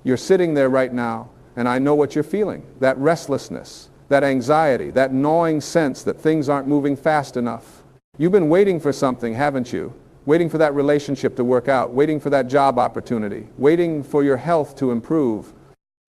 You're sitting there right now, and I know what you're feeling. That restlessness, that anxiety, that gnawing sense that things aren't moving fast enough. You've been waiting for something, haven't you? Waiting for that relationship to work out, waiting for that job opportunity, waiting for your health to improve,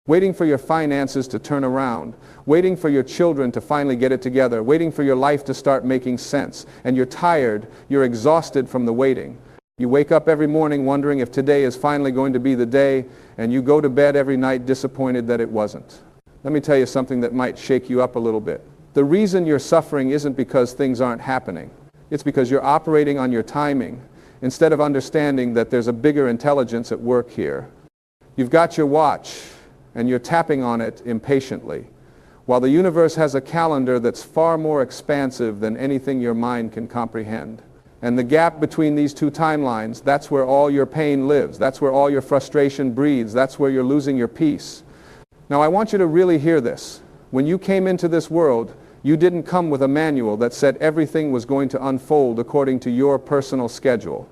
waiting for your finances to turn around, waiting for your children to finally get it together, waiting for your life to start making sense. And you're tired, you're exhausted from the waiting. You wake up every morning wondering if today is finally going to be the day, and you go to bed every night disappointed that it wasn't. Let me tell you something that might shake you up a little bit. The reason you're suffering isn't because things aren't happening. It's because you're operating on your timing instead of understanding that there's a bigger intelligence at work here. You've got your watch and you're tapping on it impatiently, while the universe has a calendar that's far more expansive than anything your mind can comprehend. And the gap between these two timelines, that's where all your pain lives. That's where all your frustration breathes. That's where you're losing your peace. Now I want you to really hear this. When you came into this world, you didn't come with a manual that said everything was going to unfold according to your personal schedule.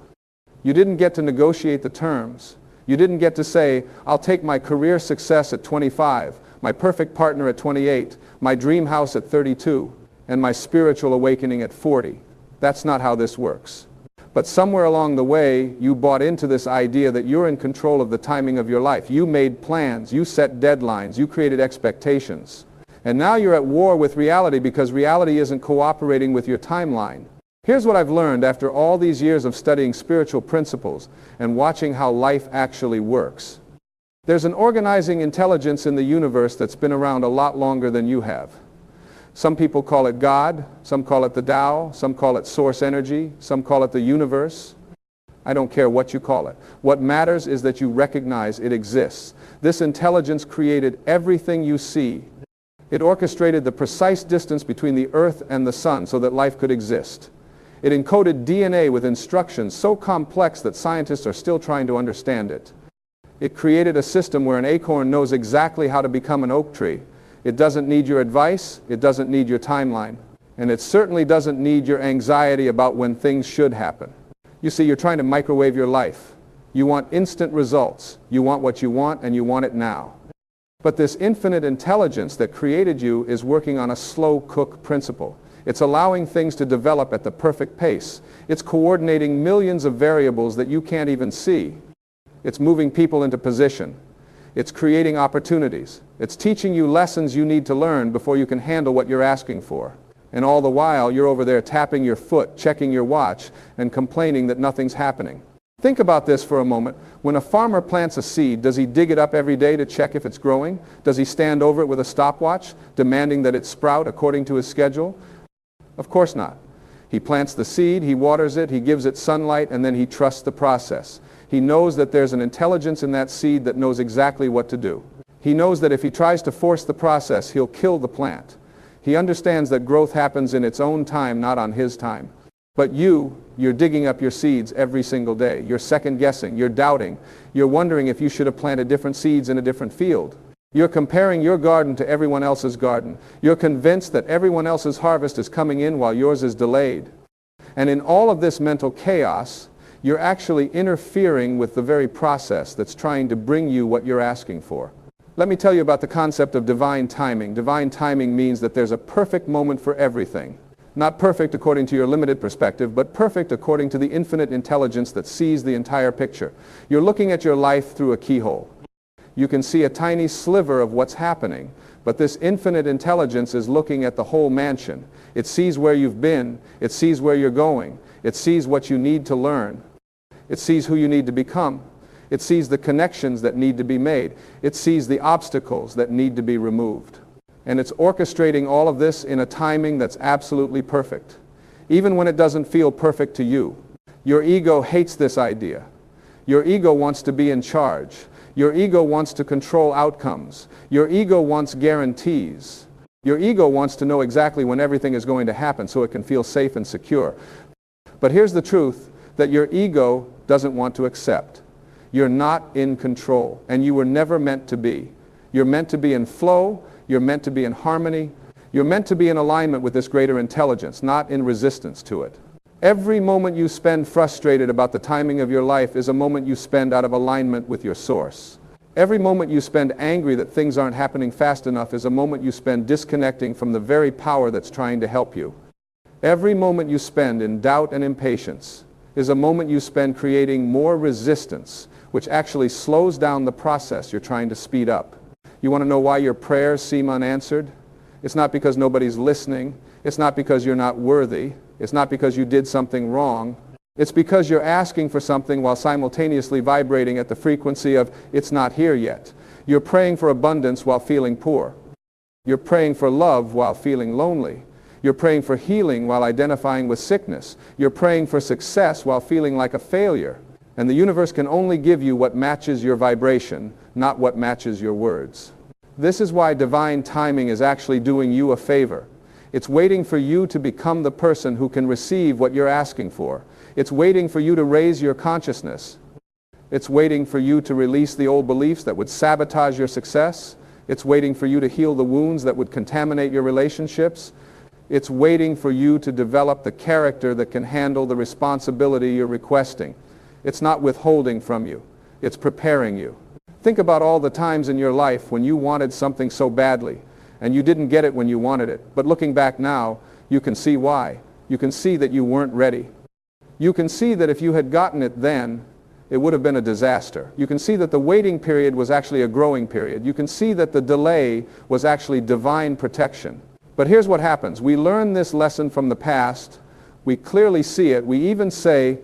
You didn't get to negotiate the terms. You didn't get to say, I'll take my career success at 25, my perfect partner at 28, my dream house at 32, and my spiritual awakening at 40. That's not how this works. But somewhere along the way, you bought into this idea that you're in control of the timing of your life. You made plans, you set deadlines, you created expectations. And now you're at war with reality because reality isn't cooperating with your timeline. Here's what I've learned after all these years of studying spiritual principles and watching how life actually works. There's an organizing intelligence in the universe that's been around a lot longer than you have. Some people call it God, some call it the Tao, some call it source energy, some call it the universe. I don't care what you call it. What matters is that you recognize it exists. This intelligence created everything you see. It orchestrated the precise distance between the earth and the sun so that life could exist. It encoded DNA with instructions so complex that scientists are still trying to understand it. It created a system where an acorn knows exactly how to become an oak tree. It doesn't need your advice, it doesn't need your timeline, and it certainly doesn't need your anxiety about when things should happen. You see, you're trying to microwave your life. You want instant results. You want what you want, and you want it now. But this infinite intelligence that created you is working on a slow cook principle. It's allowing things to develop at the perfect pace. It's coordinating millions of variables that you can't even see. It's moving people into position. It's creating opportunities. It's teaching you lessons you need to learn before you can handle what you're asking for. And all the while, you're over there tapping your foot, checking your watch, and complaining that nothing's happening. Think about this for a moment. When a farmer plants a seed, does he dig it up every day to check if it's growing? Does he stand over it with a stopwatch, demanding that it sprout according to his schedule? Of course not. He plants the seed, he waters it, he gives it sunlight, and then he trusts the process. He knows that there's an intelligence in that seed that knows exactly what to do. He knows that if he tries to force the process, he'll kill the plant. He understands that growth happens in its own time, not on his time. But you're digging up your seeds every single day. You're second guessing, you're doubting. You're wondering if you should have planted different seeds in a different field. You're comparing your garden to everyone else's garden. You're convinced that everyone else's harvest is coming in while yours is delayed. And in all of this mental chaos, you're actually interfering with the very process that's trying to bring you what you're asking for. Let me tell you about the concept of divine timing. Divine timing means that there's a perfect moment for everything. Not perfect according to your limited perspective, but perfect according to the infinite intelligence that sees the entire picture. You're looking at your life through a keyhole. You can see a tiny sliver of what's happening, but this infinite intelligence is looking at the whole mansion. It sees where you've been. It sees where you're going. It sees what you need to learn. It sees who you need to become. It sees the connections that need to be made. It sees the obstacles that need to be removed. And it's orchestrating all of this in a timing that's absolutely perfect, even when it doesn't feel perfect to you. Your ego hates this idea. Your ego wants to be in charge. Your ego wants to control outcomes. Your ego wants guarantees. Your ego wants to know exactly when everything is going to happen so it can feel safe and secure. But here's the truth that your ego doesn't want to accept. You're not in control, and you were never meant to be. You're meant to be in flow. You're meant to be in harmony. You're meant to be in alignment with this greater intelligence, not in resistance to it. Every moment you spend frustrated about the timing of your life is a moment you spend out of alignment with your source. Every moment you spend angry that things aren't happening fast enough is a moment you spend disconnecting from the very power that's trying to help you. Every moment you spend in doubt and impatience is a moment you spend creating more resistance, which actually slows down the process you're trying to speed up. You want to know why your prayers seem unanswered? It's not because nobody's listening. It's not because you're not worthy. It's not because you did something wrong. It's because you're asking for something while simultaneously vibrating at the frequency of "it's not here yet." You're praying for abundance while feeling poor. You're praying for love while feeling lonely. You're praying for healing while identifying with sickness. You're praying for success while feeling like a failure. And the universe can only give you what matches your vibration, not what matches your words. This is why divine timing is actually doing you a favor. It's waiting for you to become the person who can receive what you're asking for. It's waiting for you to raise your consciousness. It's waiting for you to release the old beliefs that would sabotage your success. It's waiting for you to heal the wounds that would contaminate your relationships. It's waiting for you to develop the character that can handle the responsibility you're requesting. It's not withholding from you. It's preparing you. Think about all the times in your life when you wanted something so badly and you didn't get it when you wanted it. But looking back now, you can see why. You can see that you weren't ready. You can see that if you had gotten it then, it would have been a disaster. You can see that the waiting period was actually a growing period. You can see that the delay was actually divine protection. But here's what happens. We learn this lesson from the past. We clearly see it. We even say,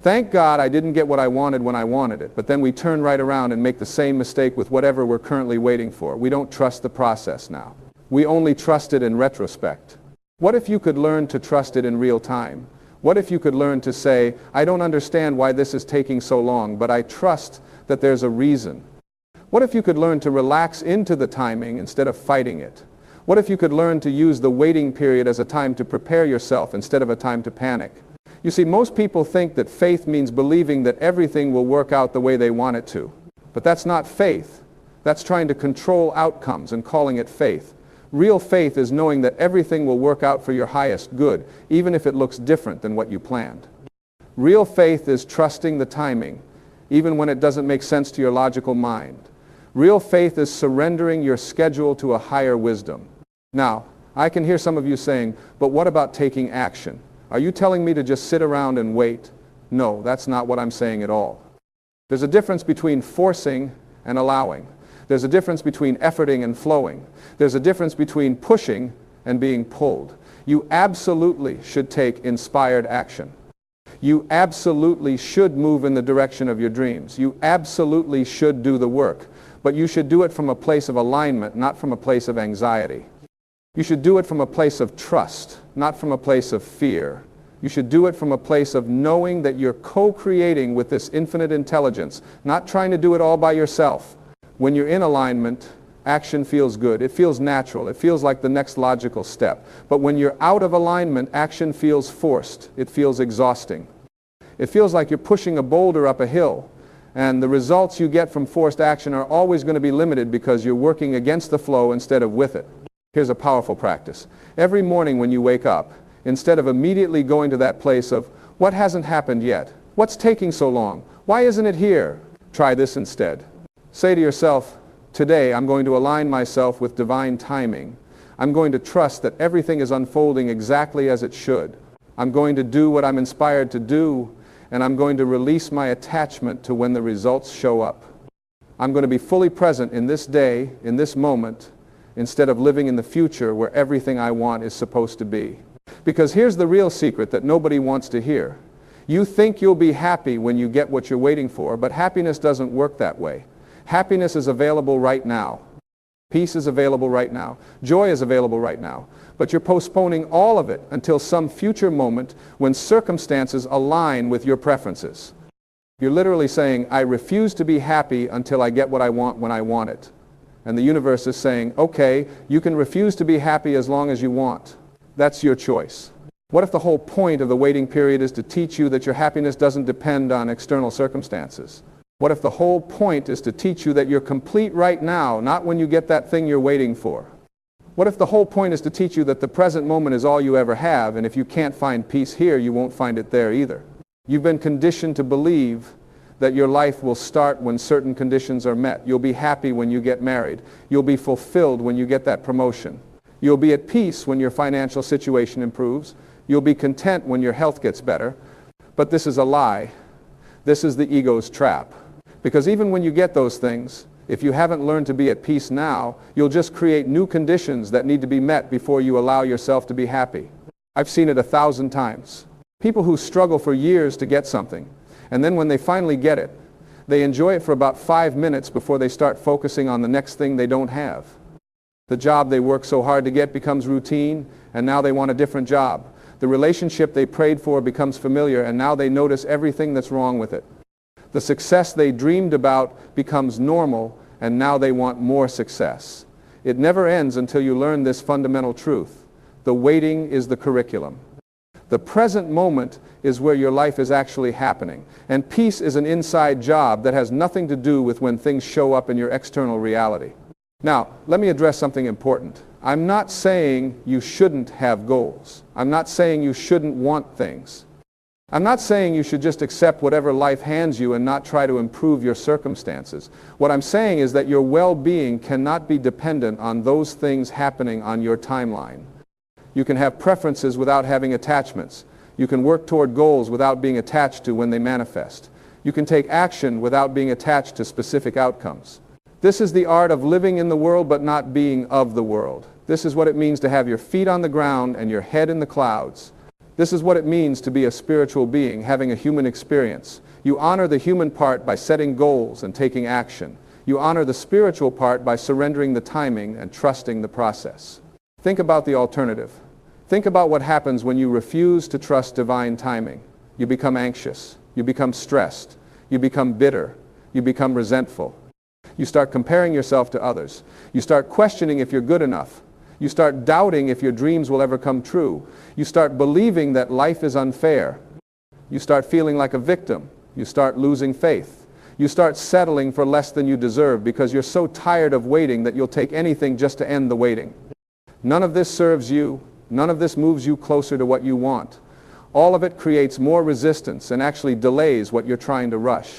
"Thank God I didn't get what I wanted when I wanted it." But then we turn right around and make the same mistake with whatever we're currently waiting for. We don't trust the process now. We only trust it in retrospect. What if you could learn to trust it in real time? What if you could learn to say, "I don't understand why this is taking so long, but I trust that there's a reason"? What if you could learn to relax into the timing instead of fighting it? What if you could learn to use the waiting period as a time to prepare yourself instead of a time to panic? You see, most people think that faith means believing that everything will work out the way they want it to. But that's not faith. That's trying to control outcomes and calling it faith. Real faith is knowing that everything will work out for your highest good, even if it looks different than what you planned. Real faith is trusting the timing, even when it doesn't make sense to your logical mind. Real faith is surrendering your schedule to a higher wisdom. Now, I can hear some of you saying, "But what about taking action? Are you telling me to just sit around and wait?" No, that's not what I'm saying at all. There's a difference between forcing and allowing. There's a difference between efforting and flowing. There's a difference between pushing and being pulled. You absolutely should take inspired action. You absolutely should move in the direction of your dreams. You absolutely should do the work. But you should do it from a place of alignment, not from a place of anxiety. You should do it from a place of trust, not from a place of fear. You should do it from a place of knowing that you're co-creating with this infinite intelligence, not trying to do it all by yourself. When you're in alignment, action feels good. It feels natural. It feels like the next logical step. But when you're out of alignment, action feels forced. It feels exhausting. It feels like you're pushing a boulder up a hill, and the results you get from forced action are always going to be limited because you're working against the flow instead of with it. Here's a powerful practice. Every morning when you wake up, instead of immediately going to that place of, "What hasn't happened yet? What's taking so long? Why isn't it here?" Try this instead. Say to yourself, "Today I'm going to align myself with divine timing. I'm going to trust that everything is unfolding exactly as it should. I'm going to do what I'm inspired to do, and I'm going to release my attachment to when the results show up. I'm going to be fully present in this day, in this moment, instead of living in the future where everything I want is supposed to be." Because here's the real secret that nobody wants to hear. You think you'll be happy when you get what you're waiting for, but happiness doesn't work that way. Happiness is available right now. Peace is available right now. Joy is available right now. But you're postponing all of it until some future moment when circumstances align with your preferences. You're literally saying, "I refuse to be happy until I get what I want when I want it." And the universe is saying, "Okay, you can refuse to be happy as long as you want. That's your choice." What if the whole point of the waiting period is to teach you that your happiness doesn't depend on external circumstances? What if the whole point is to teach you that you're complete right now, not when you get that thing you're waiting for? What if the whole point is to teach you that the present moment is all you ever have, and if you can't find peace here, you won't find it there either? You've been conditioned to believe that your life will start when certain conditions are met. You'll be happy when you get married. You'll be fulfilled when you get that promotion. You'll be at peace when your financial situation improves. You'll be content when your health gets better. But this is a lie. This is the ego's trap. Because even when you get those things, if you haven't learned to be at peace now, you'll just create new conditions that need to be met before you allow yourself to be happy. I've seen it 1,000 times. People who struggle for years to get something, and then when they finally get it, they enjoy it for about 5 minutes before they start focusing on the next thing they don't have. The job they work so hard to get becomes routine, and now they want a different job. The relationship they prayed for becomes familiar, and now they notice everything that's wrong with it. The success they dreamed about becomes normal, and now they want more success. It never ends until you learn this fundamental truth. The waiting is the curriculum. The present moment is where your life is actually happening. And peace is an inside job that has nothing to do with when things show up in your external reality. Now, let me address something important. I'm not saying you shouldn't have goals. I'm not saying you shouldn't want things. I'm not saying you should just accept whatever life hands you and not try to improve your circumstances. What I'm saying is that your well-being cannot be dependent on those things happening on your timeline. You can have preferences without having attachments. You can work toward goals without being attached to when they manifest. You can take action without being attached to specific outcomes. This is the art of living in the world but not being of the world. This is what it means to have your feet on the ground and your head in the clouds. This is what it means to be a spiritual being, having a human experience. You honor the human part by setting goals and taking action. You honor the spiritual part by surrendering the timing and trusting the process. Think about the alternative. Think about what happens when you refuse to trust divine timing. You become anxious. You become stressed. You become bitter. You become resentful. You start comparing yourself to others. You start questioning if you're good enough. You start doubting if your dreams will ever come true. You start believing that life is unfair. You start feeling like a victim. You start losing faith. You start settling for less than you deserve because you're so tired of waiting that you'll take anything just to end the waiting. None of this serves you. None of this moves you closer to what you want. All of it creates more resistance and actually delays what you're trying to rush.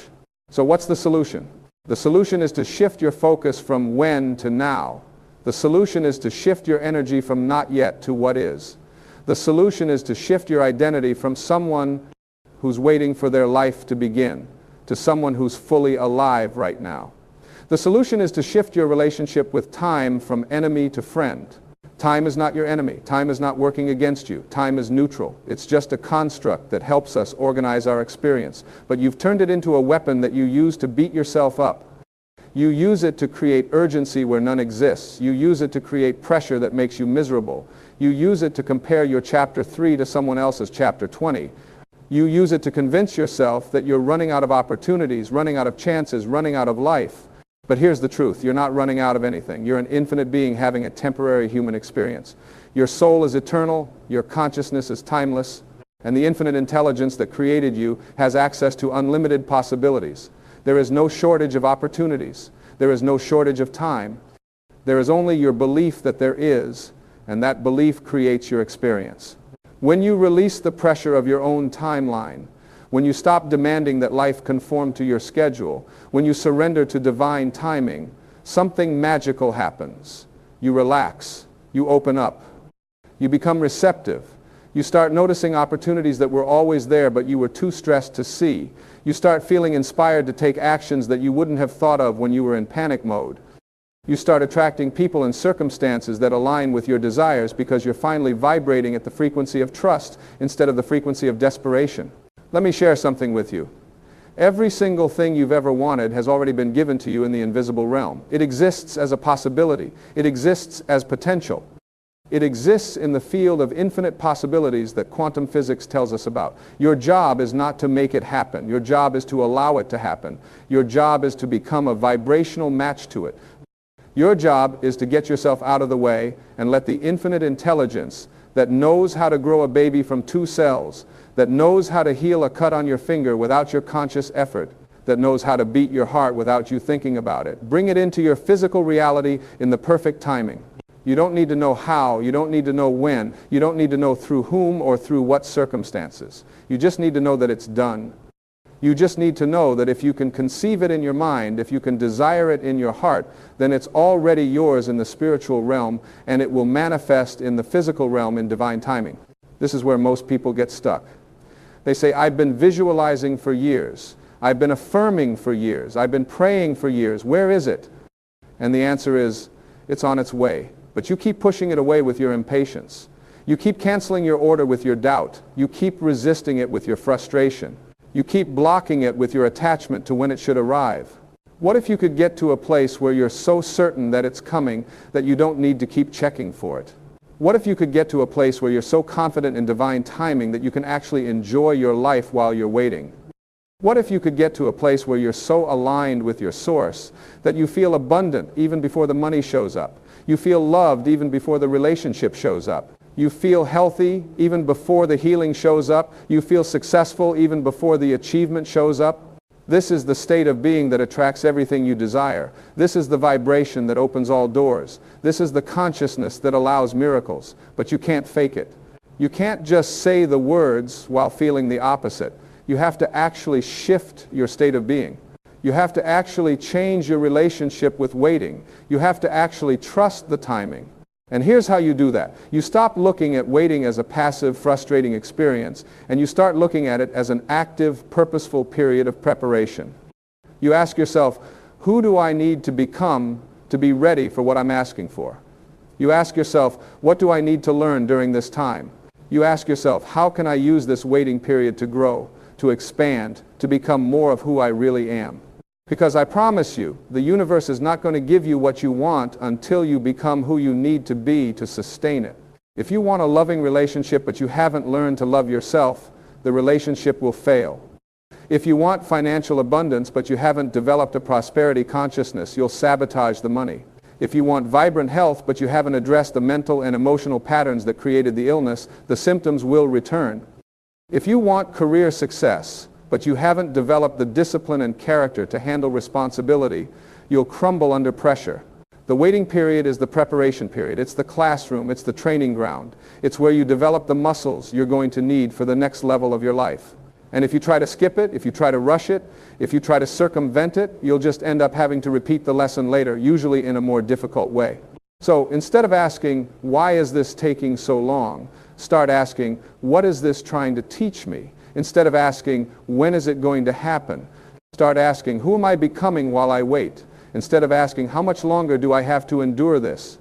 So what's the solution? The solution is to shift your focus from when to now. The solution is to shift your energy from not yet to what is. The solution is to shift your identity from someone who's waiting for their life to begin to someone who's fully alive right now. The solution is to shift your relationship with time from enemy to friend. Time is not your enemy. Time is not working against you. Time is neutral. It's just a construct that helps us organize our experience. But you've turned it into a weapon that you use to beat yourself up. You use it to create urgency where none exists. You use it to create pressure that makes you miserable. You use it to compare your chapter 3 to someone else's chapter 20. You use it to convince yourself that you're running out of opportunities, running out of chances, running out of life. But here's the truth. You're not running out of anything. You're an infinite being having a temporary human experience. Your soul is eternal. Your consciousness is timeless. And the infinite intelligence that created you has access to unlimited possibilities. There is no shortage of opportunities. There is no shortage of time. There is only your belief that there is, and that belief creates your experience. When you release the pressure of your own timeline, when you stop demanding that life conform to your schedule, when you surrender to divine timing, something magical happens. You relax. You open up. You become receptive. You start noticing opportunities that were always there but you were too stressed to see. You start feeling inspired to take actions that you wouldn't have thought of when you were in panic mode. You start attracting people and circumstances that align with your desires because you're finally vibrating at the frequency of trust instead of the frequency of desperation. Let me share something with you. Every single thing you've ever wanted has already been given to you in the invisible realm. It exists as a possibility. It exists as potential. It exists in the field of infinite possibilities that quantum physics tells us about. Your job is not to make it happen. Your job is to allow it to happen. Your job is to become a vibrational match to it. Your job is to get yourself out of the way and let the infinite intelligence that knows how to grow a baby from 2 cells, that knows how to heal a cut on your finger without your conscious effort, that knows how to beat your heart without you thinking about it. Bring it into your physical reality in the perfect timing. You don't need to know how, you don't need to know when, you don't need to know through whom or through what circumstances. You just need to know that it's done. You just need to know that if you can conceive it in your mind, if you can desire it in your heart, then it's already yours in the spiritual realm, and it will manifest in the physical realm in divine timing. This is where most people get stuck. They say, I've been visualizing for years. I've been affirming for years. I've been praying for years. Where is it? And the answer is, it's on its way. But you keep pushing it away with your impatience. You keep canceling your order with your doubt. You keep resisting it with your frustration. You keep blocking it with your attachment to when it should arrive. What if you could get to a place where you're so certain that it's coming that you don't need to keep checking for it? What if you could get to a place where you're so confident in divine timing that you can actually enjoy your life while you're waiting? What if you could get to a place where you're so aligned with your source that you feel abundant even before the money shows up? You feel loved even before the relationship shows up. You feel healthy even before the healing shows up. You feel successful even before the achievement shows up. This is the state of being that attracts everything you desire. This is the vibration that opens all doors. This is the consciousness that allows miracles. But you can't fake it. You can't just say the words while feeling the opposite. You have to actually shift your state of being. You have to actually change your relationship with waiting. You have to actually trust the timing. And here's how you do that. You stop looking at waiting as a passive, frustrating experience, and you start looking at it as an active, purposeful period of preparation. You ask yourself, who do I need to become to be ready for what I'm asking for? You ask yourself, what do I need to learn during this time? You ask yourself, how can I use this waiting period to grow, to expand, to become more of who I really am? Because I promise you, the universe is not going to give you what you want until you become who you need to be to sustain it. If you want a loving relationship but you haven't learned to love yourself, the relationship will fail. If you want financial abundance but you haven't developed a prosperity consciousness, you'll sabotage the money. If you want vibrant health but you haven't addressed the mental and emotional patterns that created the illness, the symptoms will return. If you want career success, but you haven't developed the discipline and character to handle responsibility, you'll crumble under pressure. The waiting period is the preparation period. It's the classroom. It's the training ground. It's where you develop the muscles you're going to need for the next level of your life. And if you try to skip it, if you try to rush it, if you try to circumvent it, you'll just end up having to repeat the lesson later, usually in a more difficult way. So instead of asking, why is this taking so long? Start asking, what is this trying to teach me? Instead of asking, when is it going to happen? Start asking, who am I becoming while I wait? Instead of asking, how much longer do I have to endure this?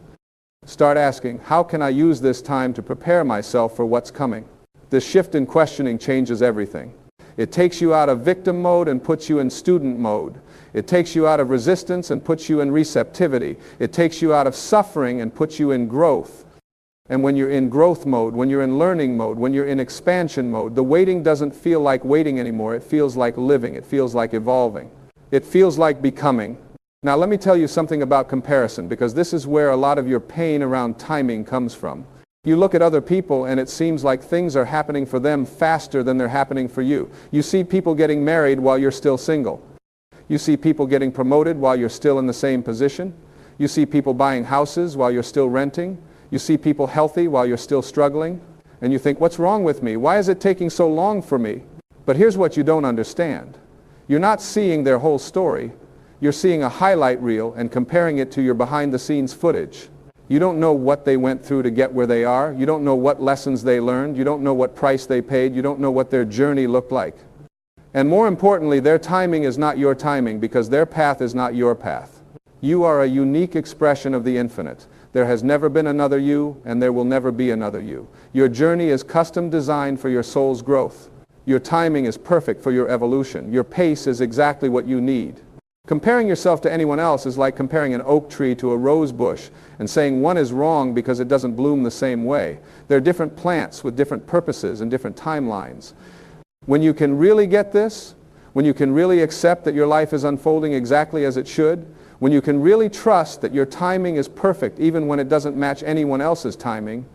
Start asking, how can I use this time to prepare myself for what's coming? This shift in questioning changes everything. It takes you out of victim mode and puts you in student mode. It takes you out of resistance and puts you in receptivity. It takes you out of suffering and puts you in growth. And when you're in growth mode, when you're in learning mode, when you're in expansion mode, the waiting doesn't feel like waiting anymore. It feels like living. It feels like evolving. It feels like becoming. Now let me tell you something about comparison, because this is where a lot of your pain around timing comes from. You look at other people and it seems like things are happening for them faster than they're happening for you. You see people getting married while you're still single. You see people getting promoted while you're still in the same position. You see people buying houses while you're still renting. You see people healthy while you're still struggling, and you think, what's wrong with me? Why is it taking so long for me? But here's what you don't understand. You're not seeing their whole story. You're seeing a highlight reel and comparing it to your behind-the-scenes footage. You don't know what they went through to get where they are. You don't know what lessons they learned. You don't know what price they paid. You don't know what their journey looked like. And more importantly, their timing is not your timing, because their path is not your path. You are a unique expression of the infinite. There has never been another you, and there will never be another you. Your journey is custom designed for your soul's growth. Your timing is perfect for your evolution. Your pace is exactly what you need. Comparing yourself to anyone else is like comparing an oak tree to a rose bush and saying one is wrong because it doesn't bloom the same way. They're different plants with different purposes and different timelines. When you can really get this, when you can really accept that your life is unfolding exactly as it should, when you can really trust that your timing is perfect even when it doesn't match anyone else's timing,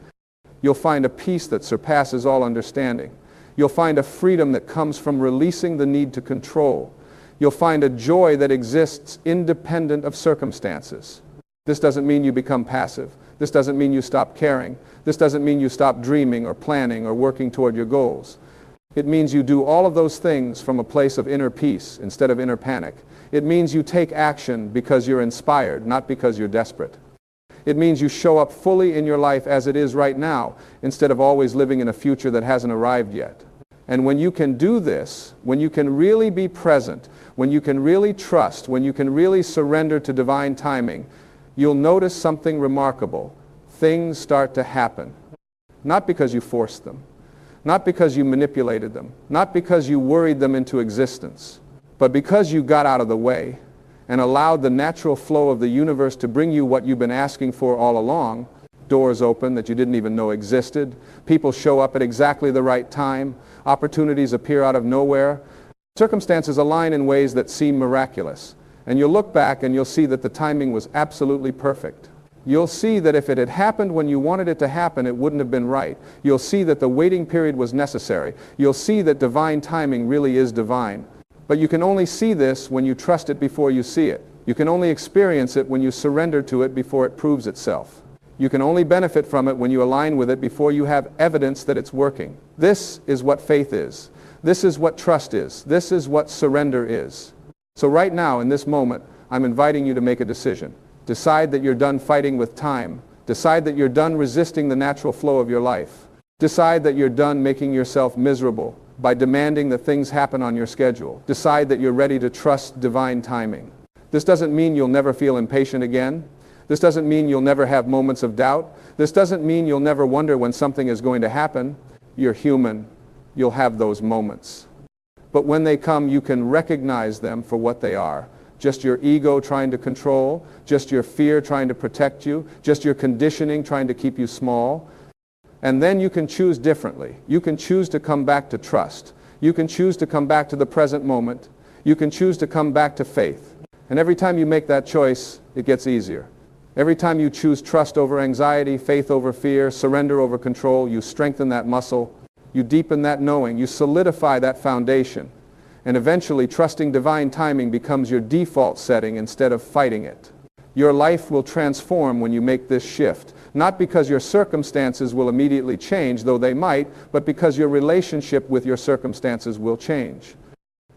you'll find a peace that surpasses all understanding. You'll find a freedom that comes from releasing the need to control. You'll find a joy that exists independent of circumstances. This doesn't mean you become passive. This doesn't mean you stop caring. This doesn't mean you stop dreaming or planning or working toward your goals. It means you do all of those things from a place of inner peace instead of inner panic. It means you take action because you're inspired, not because you're desperate. It means you show up fully in your life as it is right now, instead of always living in a future that hasn't arrived yet. And when you can do this, when you can really be present, when you can really trust, when you can really surrender to divine timing, you'll notice something remarkable. Things start to happen. Not because you forced them, not because you manipulated them, not because you worried them into existence, but because you got out of the way and allowed the natural flow of the universe to bring you what you've been asking for all along. Doors open that you didn't even know existed. People show up at exactly the right time. Opportunities appear out of nowhere. Circumstances align in ways that seem miraculous. And you'll look back and you'll see that the timing was absolutely perfect. You'll see that if it had happened when you wanted it to happen, it wouldn't have been right. You'll see that the waiting period was necessary. You'll see that divine timing really is divine. But you can only see this when you trust it before you see it. You can only experience it when you surrender to it before it proves itself. You can only benefit from it when you align with it before you have evidence that it's working. This is what faith is. This is what trust is. This is what surrender is. So right now, in this moment, I'm inviting you to make a decision. Decide that you're done fighting with time. Decide that you're done resisting the natural flow of your life. Decide that you're done making yourself miserable by demanding that things happen on your schedule. Decide that you're ready to trust divine timing. This doesn't mean you'll never feel impatient again. This doesn't mean you'll never have moments of doubt. This doesn't mean you'll never wonder when something is going to happen. You're human. You'll have those moments. But when they come, you can recognize them for what they are. Just your ego trying to control, just your fear trying to protect you, just your conditioning trying to keep you small. And then you can choose differently. You can choose to come back to trust. You can choose to come back to the present moment. You can choose to come back to faith. And every time you make that choice, it gets easier. Every time you choose trust over anxiety, faith over fear, surrender over control, you strengthen that muscle, you deepen that knowing, you solidify that foundation. And eventually, trusting divine timing becomes your default setting instead of fighting it. Your life will transform when you make this shift. Not because your circumstances will immediately change, though they might, but because your relationship with your circumstances will change.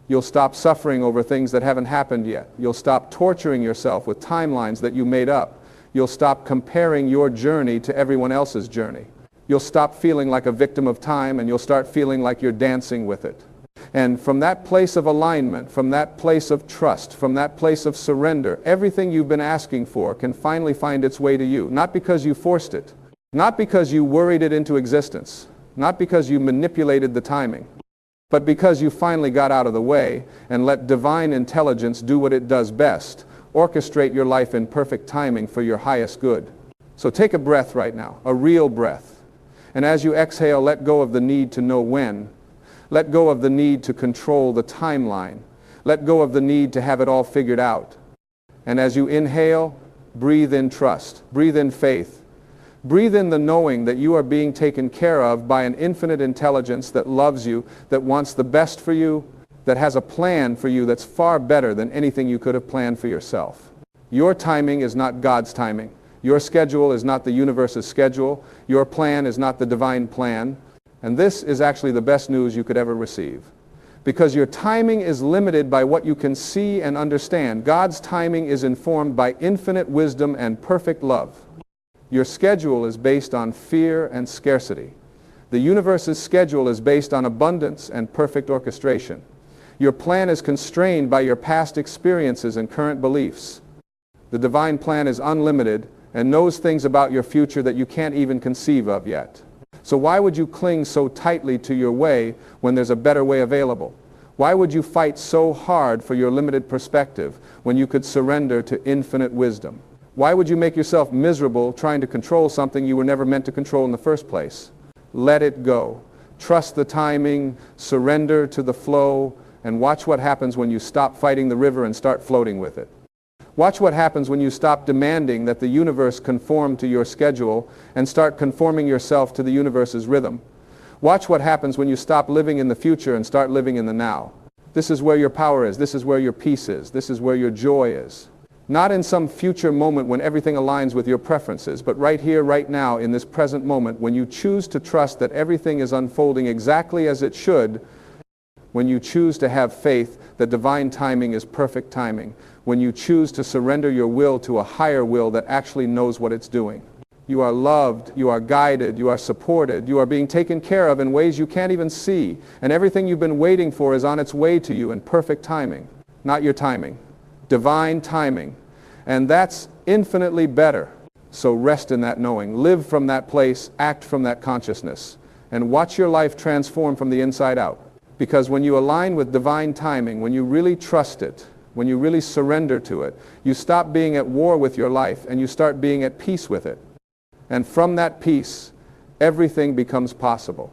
You'll stop suffering over things that haven't happened yet. You'll stop torturing yourself with timelines that you made up. You'll stop comparing your journey to everyone else's journey. You'll stop feeling like a victim of time, and you'll start feeling like you're dancing with it. And from that place of alignment, from that place of trust, from that place of surrender, everything you've been asking for can finally find its way to you. Not because you forced it, not because you worried it into existence, not because you manipulated the timing, but because you finally got out of the way and let divine intelligence do what it does best, orchestrate your life in perfect timing for your highest good. So take a breath right now, a real breath. And as you exhale, let go of the need to know when. Let go of the need to control the timeline. Let go of the need to have it all figured out. And as you inhale, breathe in trust. Breathe in faith. Breathe in the knowing that you are being taken care of by an infinite intelligence that loves you, that wants the best for you, that has a plan for you that's far better than anything you could have planned for yourself. Your timing is not God's timing. Your schedule is not the universe's schedule. Your plan is not the divine plan. And this is actually the best news you could ever receive. Because your timing is limited by what you can see and understand. God's timing is informed by infinite wisdom and perfect love. Your schedule is based on fear and scarcity. The universe's schedule is based on abundance and perfect orchestration. Your plan is constrained by your past experiences and current beliefs. The divine plan is unlimited and knows things about your future that you can't even conceive of yet. So why would you cling so tightly to your way when there's a better way available? Why would you fight so hard for your limited perspective when you could surrender to infinite wisdom? Why would you make yourself miserable trying to control something you were never meant to control in the first place? Let it go. Trust the timing, surrender to the flow, and watch what happens when you stop fighting the river and start floating with it. Watch what happens when you stop demanding that the universe conform to your schedule and start conforming yourself to the universe's rhythm. Watch what happens when you stop living in the future and start living in the now. This is where your power is. This is where your peace is. This is where your joy is. Not in some future moment when everything aligns with your preferences, but right here, right now, in this present moment, when you choose to trust that everything is unfolding exactly as it should, when you choose to have faith that divine timing is perfect timing, when you choose to surrender your will to a higher will that actually knows what it's doing. You are loved, you are guided, you are supported, you are being taken care of in ways you can't even see, and everything you've been waiting for is on its way to you in perfect timing. Not your timing. Divine timing. And that's infinitely better. So rest in that knowing. Live from that place, act from that consciousness, and watch your life transform from the inside out. Because when you align with divine timing, when you really trust it, when you really surrender to it, you stop being at war with your life and you start being at peace with it. And from that peace, everything becomes possible.